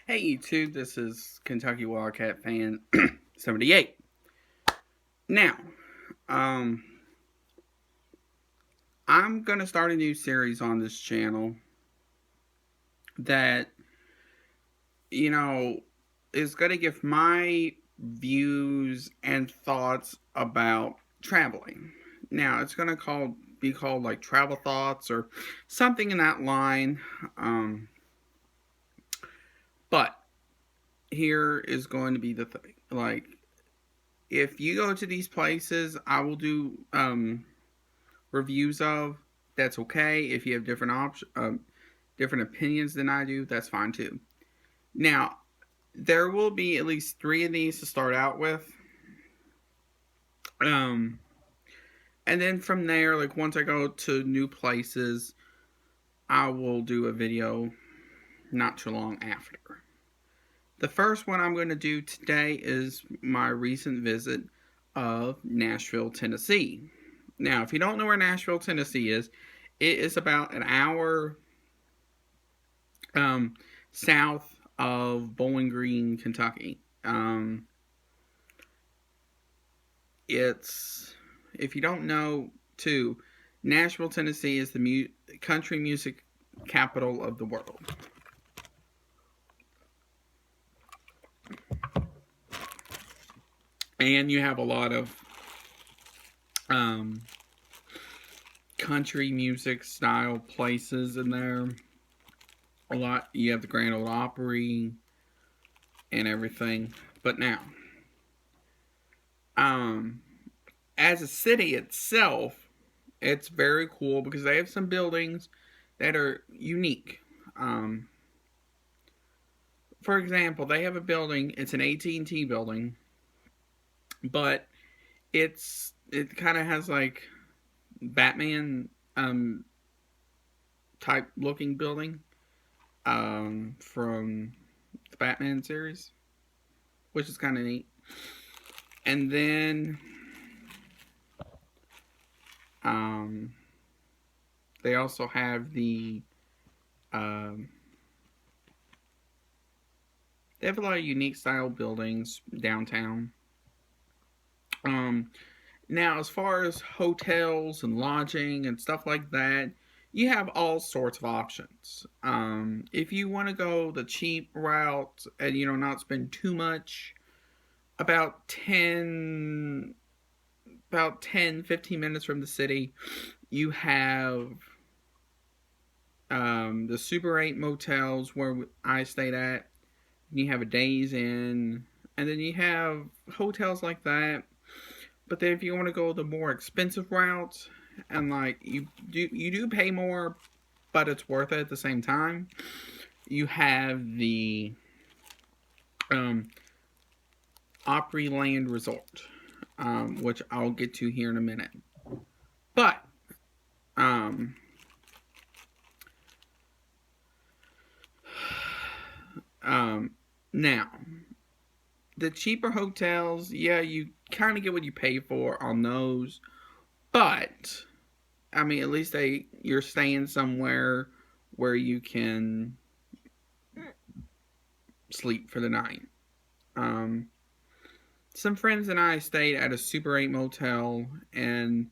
Hey YouTube, this is Kentucky Wildcat Fan 78. Now, um, I'm gonna start a new series on this channel that, you know, is gonna give my views and thoughts about traveling. Now, it's gonna be called like Travel Thoughts or something in that line. Um, but here is going to be the thing. Like, if you go to these places, I will do reviews of. That's okay. If you have different opinions than I do, that's fine too. Now, there will be at least three of these to start out with. Um, and then from there, like once I go to new places, I will do a video not too long after. The first one I'm going to do today is my recent visit of Nashville, Tennessee. Now, if you don't know where Nashville, Tennessee is, it is about an hour um, south of Bowling Green, Kentucky. It's, if you don't know, too, Nashville, Tennessee is the country music capital of the world. And you have a lot of country music style places in there. You have the Grand Ole Opry and everything. But now, as a city itself, it's very cool because they have some buildings that are unique. For example, they have a building. It's an AT&T building, but it kind of has like Batman type looking building from the Batman series, which is kind of neat. And then they also have they have a lot of unique style buildings downtown. Now, as far as hotels and lodging and stuff like that, you have all sorts of options. If you want to go the cheap route and not spend too much, about 15 minutes from the city, you have the Super 8 motels where I stayed at. You have a Days Inn, and then you have hotels like that. But then if you want to go the more expensive route, and like you do pay more, but it's worth it at the same time, you have the Opryland Resort, which I'll get to here in a minute. But now, the cheaper hotels, yeah, you kind of get what you pay for on those. But, I mean, at least you're staying somewhere where you can sleep for the night. Some friends and I stayed at a Super 8 motel, and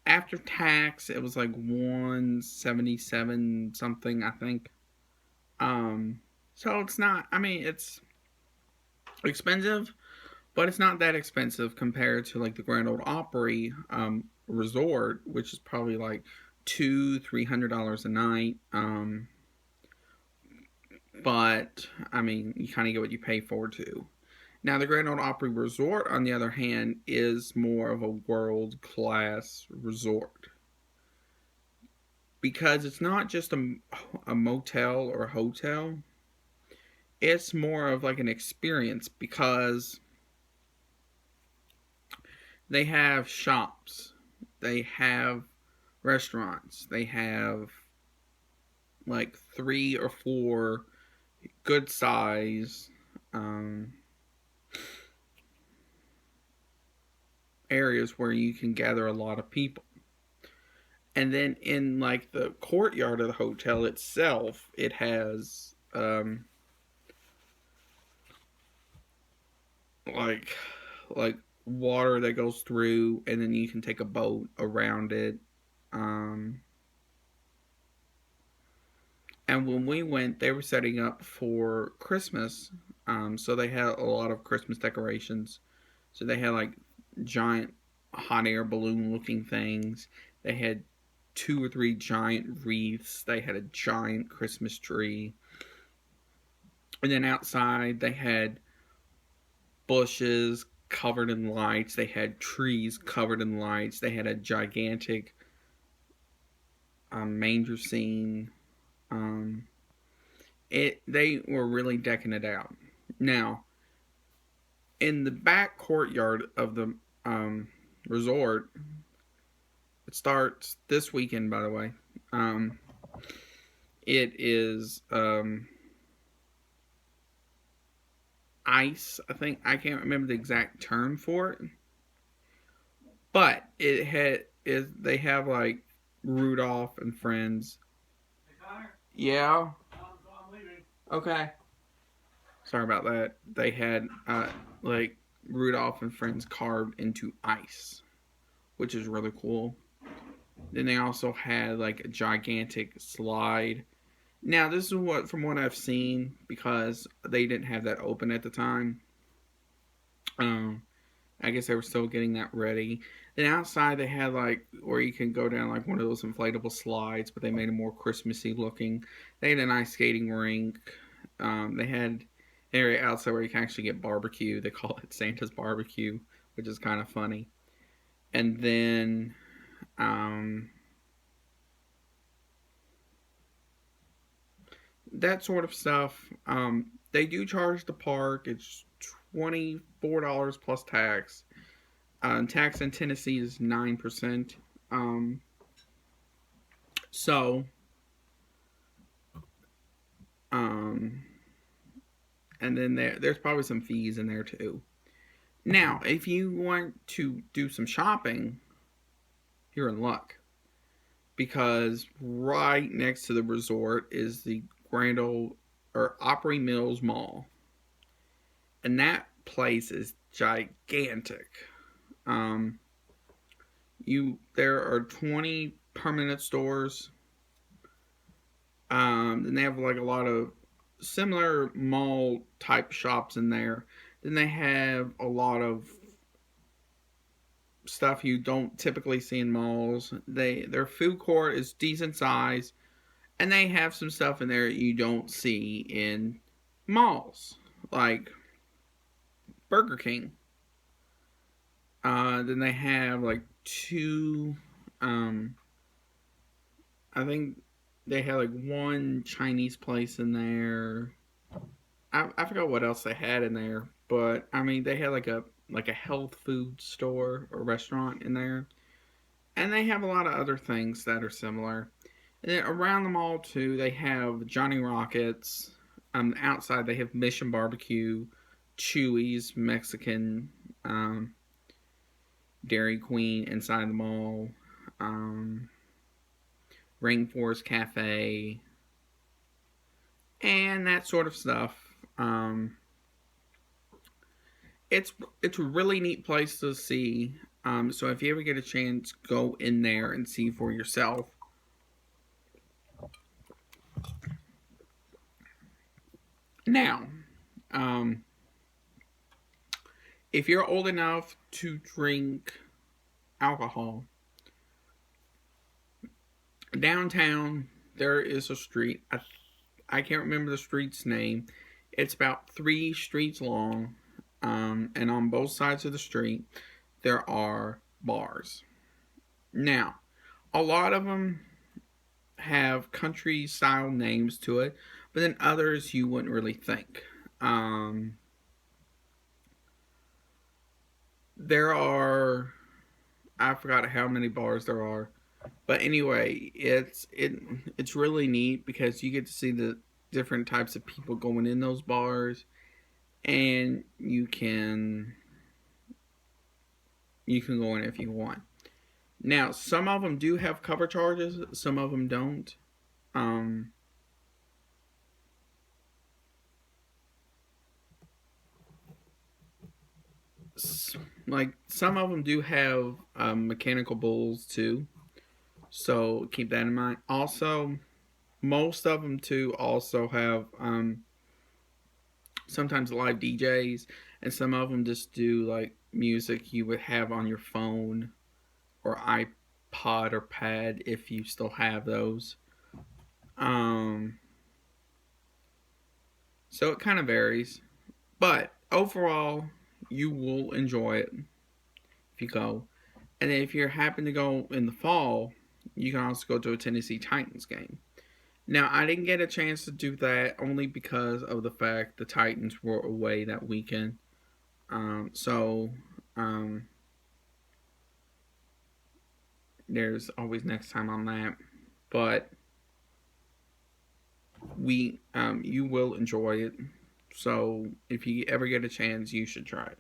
after tax, it was like $177 something, I think. So it's not, I mean, it's expensive, but it's not that expensive compared to like the Grand Ole Opry resort, which is probably like $300 a night. But I mean, you kind of get what you pay for too. Now, the Grand Ole Opry Resort, on the other hand, is more of a world-class resort because it's not just a motel or a hotel. It's more of like an experience because they have shops, they have restaurants, they have like 3 or 4 good size areas where you can gather a lot of people. And then in like the courtyard of the hotel itself, it has like like water that goes through, and then you can take a boat around it. Um, and when we went, they were setting up for Christmas. So they had a lot of Christmas decorations. So they had like giant hot air balloon looking things. They had two or three giant wreaths. They had a giant Christmas tree. And then outside, they had bushes covered in lights. They had trees covered in lights. They had a gigantic manger scene. Um, they were really decking it out. Now, in the back courtyard of the resort, it starts this weekend, by the way. Um, it is ice. I think I can't remember the exact term for it, but it had is they have like Rudolph and friends. Hey, Connor. Yeah. I'm leaving. Okay. Sorry about that. They had like Rudolph and friends carved into ice, which is really cool. Then they also had like a gigantic slide. Now this is what from what I've seen because they didn't have that open at the time. Um, I guess they were still getting that ready. Then outside they had like where you can go down like one of those inflatable slides, but they made it more Christmassy looking. They had an ice skating rink. They had an area outside where you can actually get barbecue. They call it Santa's barbecue, which is kind of funny. And then that sort of stuff. They do charge the park. It's $24 plus tax. Tax in Tennessee is 9%. Um, so, um, and then there's probably some fees in there too. Now, if you want to do some shopping, you're in luck because right next to the resort is the Grand Ole or Opry Mills Mall, and that place is gigantic. Um, there are 20 permanent stores. Then they have like a lot of similar mall type shops in there. Then they have a lot of stuff you don't typically see in malls. Their food court is decent size, and they have some stuff in there you don't see in malls, like Burger King. Then they have like two. I think they had like one Chinese place in there. I forgot what else they had in there, but I mean they had like a health food store or restaurant in there, and they have a lot of other things that are similar. And then around the mall too, they have Johnny Rockets. Outside they have Mission Barbecue, Chewy's Mexican, Dairy Queen inside the mall, Rainforest Cafe, and that sort of stuff. It's it's a really neat place to see. So if you ever get a chance, go in there and see for yourself. Now, um, if you're old enough to drink alcohol, downtown there is a street. I can't remember the street's name. It's about 3 streets long, and on both sides of the street there are bars. Now, a lot of them have country style names to it, but then others you wouldn't really think. There are I forgot how many bars there are, but anyway, it's really neat because you get to see the different types of people going in those bars, and you can go in if you want. Now, some of them do have cover charges, some of them don't. Um, like some of them do have mechanical bulls too, so keep that in mind. Also, most of them too also have sometimes live DJs, and some of them just do like music you would have on your phone or iPod or pad if you still have those. Um, so it kind of varies, but overall, you will enjoy it if you go. And then if you happen to go in the fall, you can also go to a Tennessee Titans game. Now, I didn't get a chance to do that only because of the fact the Titans were away that weekend. So, um, there's always next time on that. But you will enjoy it. So, if you ever get a chance, you should try it.